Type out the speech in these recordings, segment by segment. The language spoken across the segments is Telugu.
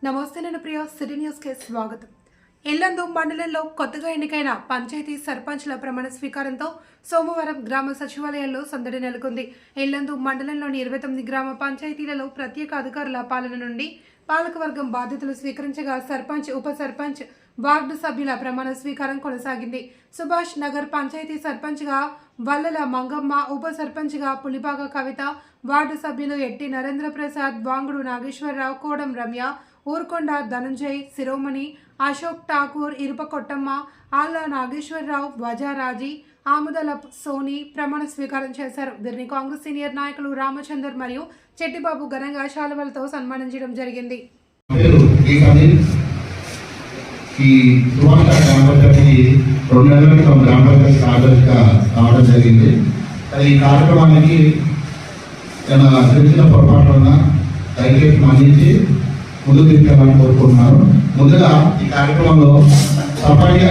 నమస్తే, నేను ప్రియా. సిటీ న్యూస్కి స్వాగతం. ఎల్లందు మండలంలో కొత్తగా ఎన్నికైన పంచాయతీ సర్పంచ్ల ప్రమాణ స్వీకారంతో సోమవారం గ్రామ సచివాలయాల్లో సందడి నెలకొంది. ఎల్లందు మండలంలోని 29 గ్రామ పంచాయతీలలో ప్రత్యేక అధికారుల పాలన నుండి పాలకవర్గం బాధ్యతలు స్వీకరించగా సర్పంచ్, ఉప సర్పంచ్, వార్డు సభ్యుల ప్రమాణ స్వీకారం కొనసాగింది. సుభాష్ నగర్ పంచాయతీ సర్పంచ్గా వల్లల మంగమ్మ, ఉప సర్పంచ్గా పులిపాక కవిత, వార్డు సభ్యులు ఎట్టి నరేంద్ర ప్రసాద్, వాంగుడు నాగేశ్వరరావు, కోడం రమ్య, ఊర్కొండ ధనుంజయ్, శిరోమణి, అశోక్ ఠాకూర్, ఇరుపకొట్టమ్మ, ఆళ్ల నాగేశ్వరరావు, వజారాజీ, ఆముదల సోని ప్రమాణ స్వీకారం చేశారు. వీరిని కాంగ్రెస్ సీనియర్ నాయకులు రామచందర్ మరియు చెట్టిబాబు ఘనంగా శాలువలతో సన్మానించడం జరిగింది. ఈ కార్యక్రమానికి తెలిసిన పొరపాటున దయచేసి మన్నించి ముందుకు తీసుకెళ్ళాలని కోరుకుంటున్నారు. ముందుగా ఈ కార్యక్రమంలో సర్పంచ్,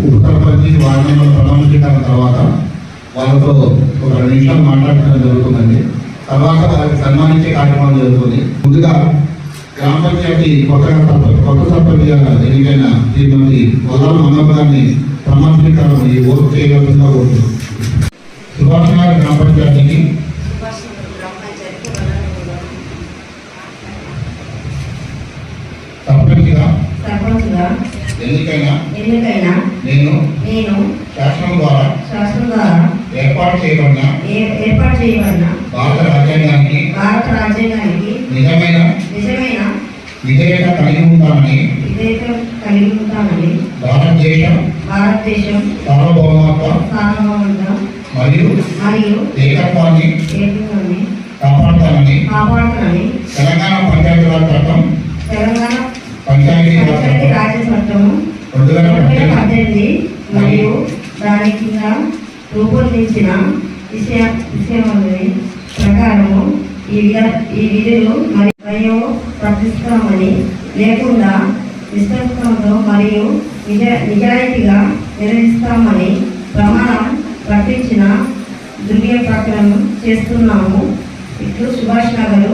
ఉప సర్పంచ్, వార్డు మెంబర్ల ప్రమాణ స్వీకారం తర్వాత వాళ్ళతో ఒక 2 నిమిషాలు మాట్లాడటం జరుగుతుందండి. తర్వాత వారికి సన్మానించే కార్యక్రమం జరుగుతుంది. ముందుగా గ్రామ పంచాయతీ కొత్త సర్పంచ్ ఎన్నికైన శ్రీమతి వల్లల మంగమ్మ గారిని ప్రమాణ స్వీకారం ఓటు చేయవలసిందిగా కోరుతున్నాం. సుభాష్ నగర్ గ్రామ పంచాయతీకి సర్పంచ్గా ఎన్నికైన నేను శాసనం ద్వారా ఏర్పాటు చేయబడిన భారత రాజ్యాంగానికి నిజమైన విధేయత కలిగి ఉంటానని భారతదేశం సార్వభౌమత్వం మరియు ఏకత్వాన్ని కాపాడుతానని తెలంగాణ పంచాయతీరాజ్ చట్టం రాజ్య చట్టము 2018 మరియు దాని కింద రూపొందించిన విషయములని ప్రకారము ఈ విధులు మరియు ప్రతిష్టామని లేకుండా నిష్ఠతో మరియు నిజాయితీగా నిర్వహిస్తామని ప్రమాణం ప్రకటించిన ధృవీయ ప్రకటన చేస్తున్నాము. ఇట్లు సుభాష్ నగర్.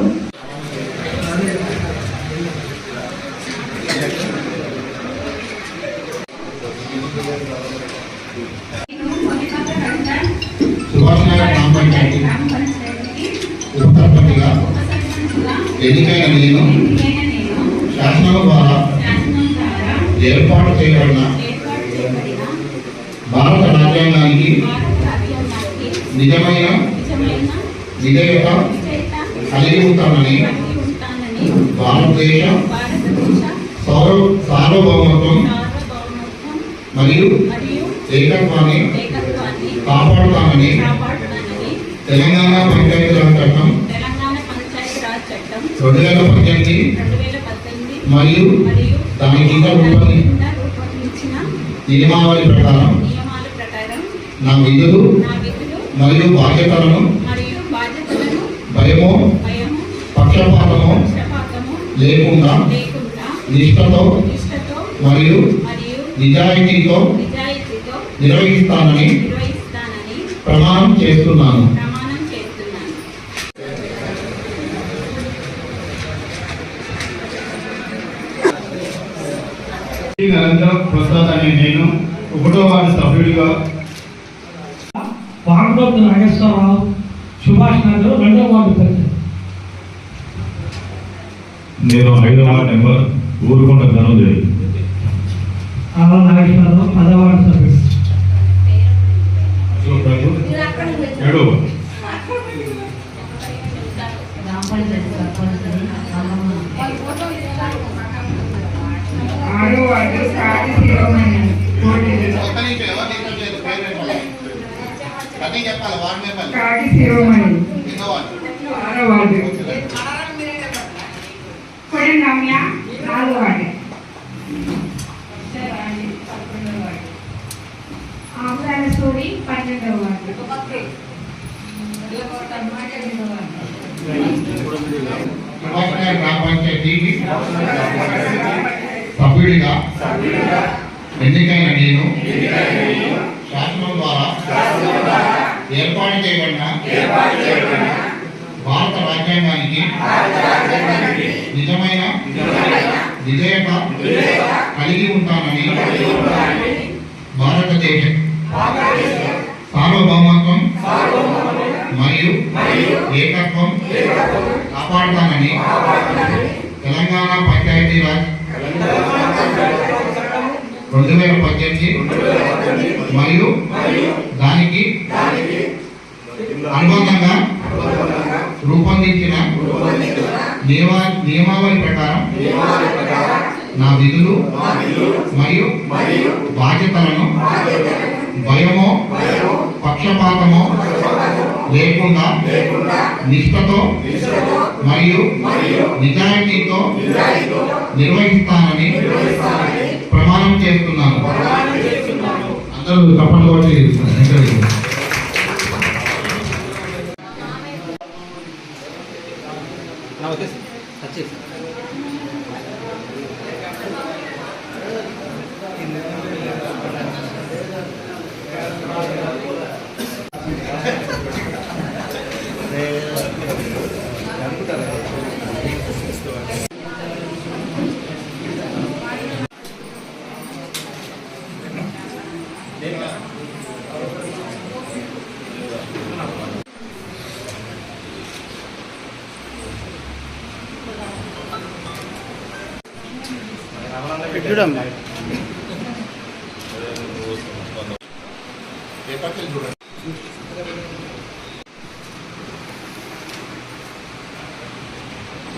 సుభాష్ నగర్ గ్రామ పంచాయతీ ఉప సర్పంచ్గా ఎన్నికైన నేను శాసనం ద్వారా ఏర్పాటు చేయబడిన భారత రాజ్యాంగానికి నిజమైన విధేయత కలిగి ఉంటానని భారతదేశ సార్వభౌమత్వం మరియు ఏకత్వాన్ని కాపాడుతానని తెలంగాణ పంచాయతీరాజ్ చట్టం 2018 మరియు దాని కింద రూపొందించిన నియమావళి ప్రకారం నా విధులు మరియు బాధ్యతలను భయమో పక్షపాతమో లేకుండా నిష్ఠతో మరియు నిజాయితీతో నిర్వహిస్తానని ప్రమాణం చేస్తున్నాను. నరేంద్ర ప్రసాద్ అనే నేను 1వ వార్డు సభ్యుడిగా, వాంగుడు నాగేశ్వరరావు, సుభాష్ నగర్ 2వ వార్డు సభ్యుడు. నేను 5వ వార్డు నెంబర్ ఊరుకొండ ధనుంజయ్. నాగేశ్వరరావు 10వ వార్డు సభ్యుడు. గ్రామ పంచాయతీకి సభ్యుడిగా ఎన్నికైన నేను శాసనం ద్వారా ఏర్పాటు చేయబడిన భారత రాజ్యాంగానికి నిజమైన విధేయత కలిగి ఉంటానని భారతదేశ సార్వభౌమత్వం మరియు ఏకత్వం కాపాడుతానని తెలంగాణ పంచాయతీరాజ్ 2018 మరియు దానికి అనుబంధంగా రూపొందించిన నియమావళి ప్రకారం నా విధులు మరియు బాధ్యతలను భయమో పక్షపాతమో లేకుండా నిష్ఠతో మరియు నిజాయితీతో నిర్వహిస్తానని ప్రమాణం చేస్తున్నాను. అందరూ తప్పని కొట్టి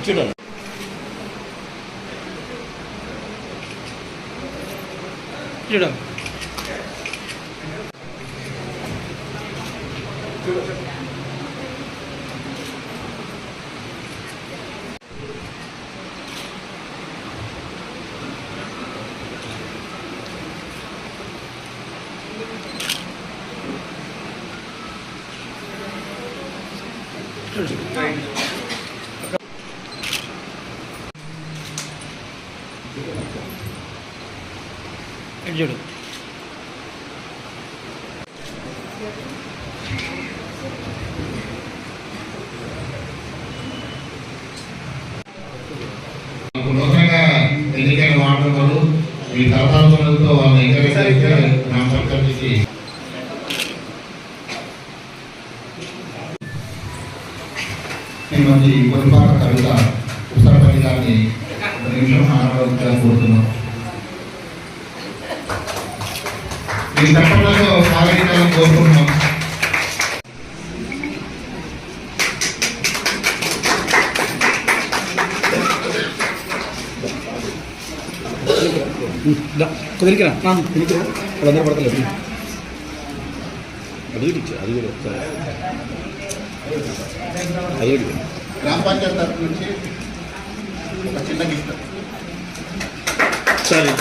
చూడండి చూడు నూతనంగా ఎన్నికైన వార్డు వాళ్ళు ఈ తరతరాలతో వాళ్ళని ఎంకరేజ్ చేస్తే గ్రామ పంచాయతీకి శ్రీమతి కొలిపాక కవిత ఉత్తరపల్లి గారిని ఒక నిమిషం మాట్లాడాలని కోరుతున్నాం. ఈ తప్పట్లో స్వాగతించాలని కోరుకుంటున్నాం. కుదిరికిరా వాళ్ళందరూ పడతలేదు అది కూడా అది గ్రామ పంచాయతీ తరఫు నుంచి ఒక చిన్న గిఫ్ట్. సరే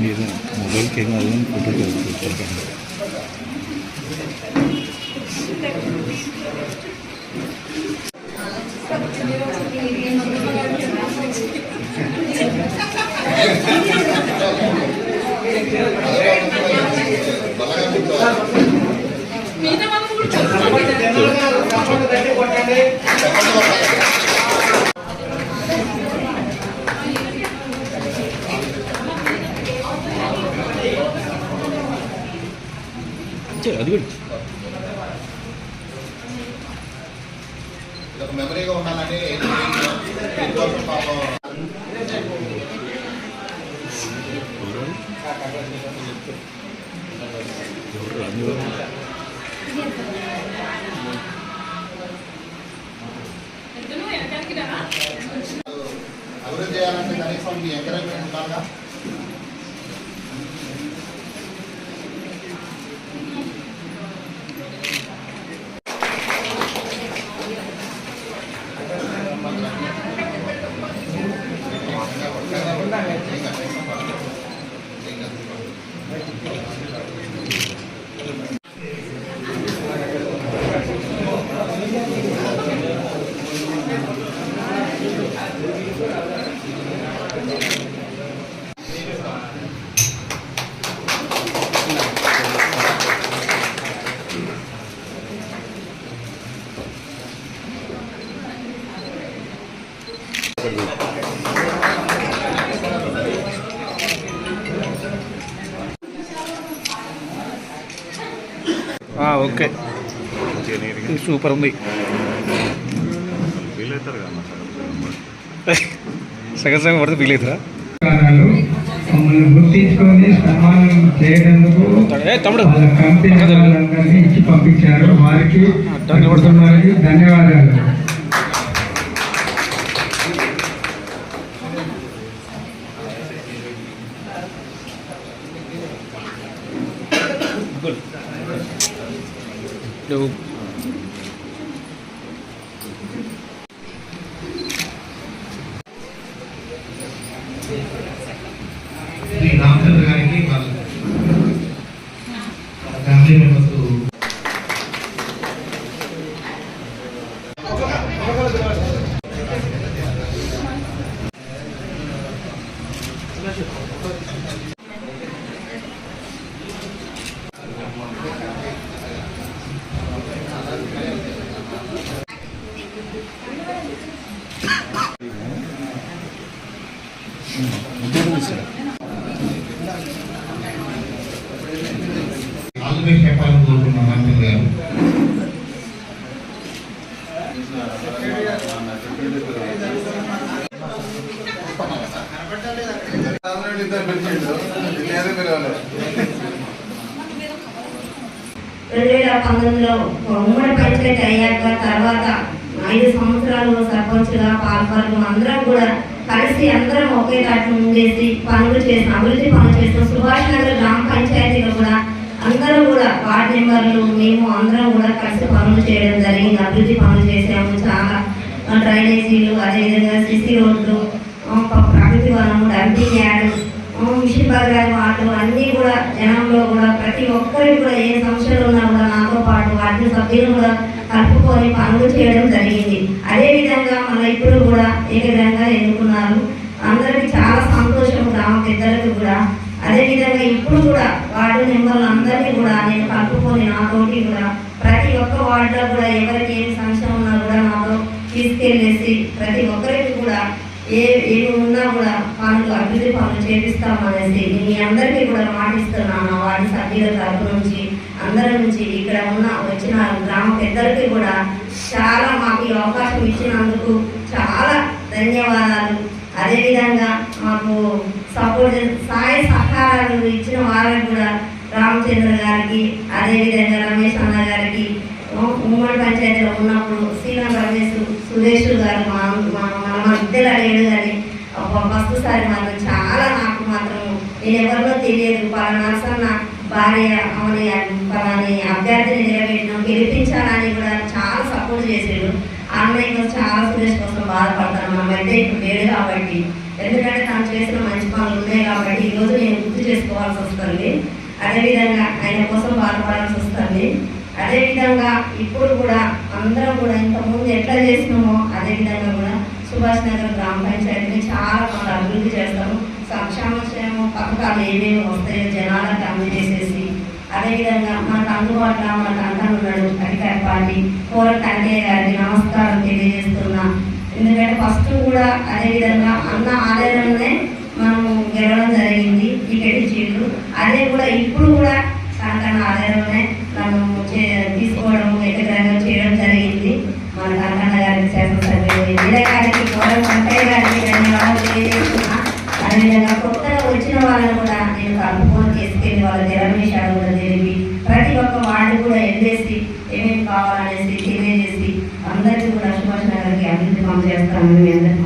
మీరు మొబైల్కి ఏం కాదు ఫోటోకి అది కూడా మెమరీగా ఉండాలంటే దీనికోసం పాపం అభివృద్ధి చేయాలంటే కనీసం మీ ఎంకరేజ్మెంట్ ఉండాలిగా. ఓకే సూపర్ ఉంది సగం సగం పడితే ఫీల్ అవుతారా మమ్మల్ని గుర్తించుకొని సన్మానం చేయడానికి తమ్ముడు వాళ్ళ కంపెనీ వాళ్ళందరినీ ఇచ్చి పంపించారు. వారికి ధన్యవాదాలు. శ్రీ రామచంద్ర గారికి వాళ్ళ ఫ్యామిలీ మెంబర్స్ ఆల్వేస్ చెప్పాలని కోరుకున్నాం రామచంద్ర గారు. లో ఉమ్మడి పంచాయతీ అయ్యాక తర్వాత 5 సంవత్సరాలు సర్పంచ్గా పాల్గొనడం అందరం కూడా కలిసి అందరం ఒకే తాటి ముందేసి పనులు చేసిన అభివృద్ధి పనులు చేసిన సుభాష్ నగర్ గ్రామ పంచాయతీలో కూడా అందరూ కూడా వార్డు మెంబర్లు మేము అందరం కూడా కలిసి పనులు చేయడం జరిగింది. అభివృద్ధి పనులు చేసాము. చాలా డ్రైనేజీలు, అదేవిధంగా సిసి రోడ్లు, ప్రకృతి వనము, డంపింగ్ యార్డు, మిషన్ బజార్ వార్డు అన్నీ కూడా జనంలో కూడా ప్రతి ఒక్కరికి కూడా ఏ సమస్యలు ఉన్నా కూడా నాతో పాటు వార్డు సభ్యులు కూడా కలుపుకొని పనులు చేయడం జరిగింది. అదేవిధంగా మళ్ళీ ఇప్పుడు కూడా ఏ విధంగా ఎన్నుకున్నారు. అందరికీ చాలా సంతోషం గ్రామ పెద్దలకు కూడా. అదేవిధంగా ఇప్పుడు కూడా వార్డు మెంబర్లు అందరినీ కూడా నేను కలుపుకొని నాతోటి కూడా ప్రతి ఒక్క వార్డులో కూడా ఎవరికి ఏమి సమస్య ఉన్నా కూడా నాతో తీసుకెళ్ళేసి ప్రతి ఒక్కరికి కూడా ఏమి ఉన్నా కూడా పనులు అభివృద్ధి పనులు చేపిస్తామనేసి మీ అందరికీ కూడా మాటిస్తున్నాను. వార్డు సభ్యుల తరపు నుంచి అందరి నుంచి ఇక్కడ వచ్చిన గ్రామ పెద్దలకి కూడా చాలా మాకు ఈ అవకాశం ఇచ్చినందుకు చాలా ధన్యవాదాలు. అదేవిధంగా మాకు సపోర్ట్ సహాయ సహకారాలు ఇచ్చిన వారికి కూడా రామచంద్ర గారికి, అదేవిధంగా రమేష్ అన్న గారికి, ఉమ్మడి పంచాయతీలో ఉన్నప్పుడు శ్రీరామ్ రమేష్ సురేష్ గారు మన మధ్యలో అడిగాడు. కానీ ఫస్ట్ సారి మాత్రం చాలా నాకు మాత్రం నేను ఎవరిలో తెలియదు నరసన్న భార్య అవని పలాని అభ్యర్థిని నిలబెట్టిన గెలిపించాలని కూడా చాలా సపోర్ట్ చేసాడు. ఆన్లైన్లో చాలా సురేష్ కోసం బాధపడతాను. మన మధ్య ఇప్పుడు లేడు కాబట్టి, ఎందుకంటే తను చేసిన మంచి పనులు ఉన్నాయి కాబట్టి ఈరోజు నేను గుర్తు చేసుకోవాల్సి వస్తుంది. అదేవిధంగా ఆయన కోసం బాధపడాల్సి వస్తుంది. అదేవిధంగా ఇప్పుడు కూడా అందరం కూడా ఇంతకుముందు ఎట్లా చేసినామో అదేవిధంగా కూడా సుభాష్ నగర్ గ్రామ పంచాయతీని చాలా మనం అభివృద్ధి చేస్తాము. సంక్షేమ పథకాలు ఏమేమి వస్తాయో జనాలకు అందజేసేసి, అదేవిధంగా మనకు అందుబాటులో మనకు అంటాను ఉన్నాడు అధికార పార్టీ కోర కంటే గారికి నమస్కారం తెలియజేస్తున్నా. ఎందుకంటే ఫస్ట్ కూడా అదేవిధంగా అన్న ఆలయంలోనే మనము గెలవడం జరిగింది టికెట్ ఇచ్చిండ్రు. అదే కూడా ఇప్పుడు కూడా కనకన్న ఆలయంలోనే మనం తీసుకోవడం ఎక్కడంగా చేయడం జరిగింది. మన కనకన్న గారికి శాసనసభ్యులు ఇందిరా గారికి కోరం వెంకయ్య గారికి ధన్యవాదాలు తెలియజేస్తున్నా. అదేవిధంగా కొత్తగా వచ్చిన వాళ్ళని కూడా నేను కలుపుకొని తీసుకెళ్ళి వాళ్ళ తెరమేషాలు కూడా జరిపి ప్రతి ఒక్క వార్డు కూడా వెళ్ళేసి ఏమేమి కావాలనేసి తెలియజేసి అందరికీ కూడా సుభాష్ నగర్కి అభివృద్ధి పనులు చేస్తామని మీ అందరికీ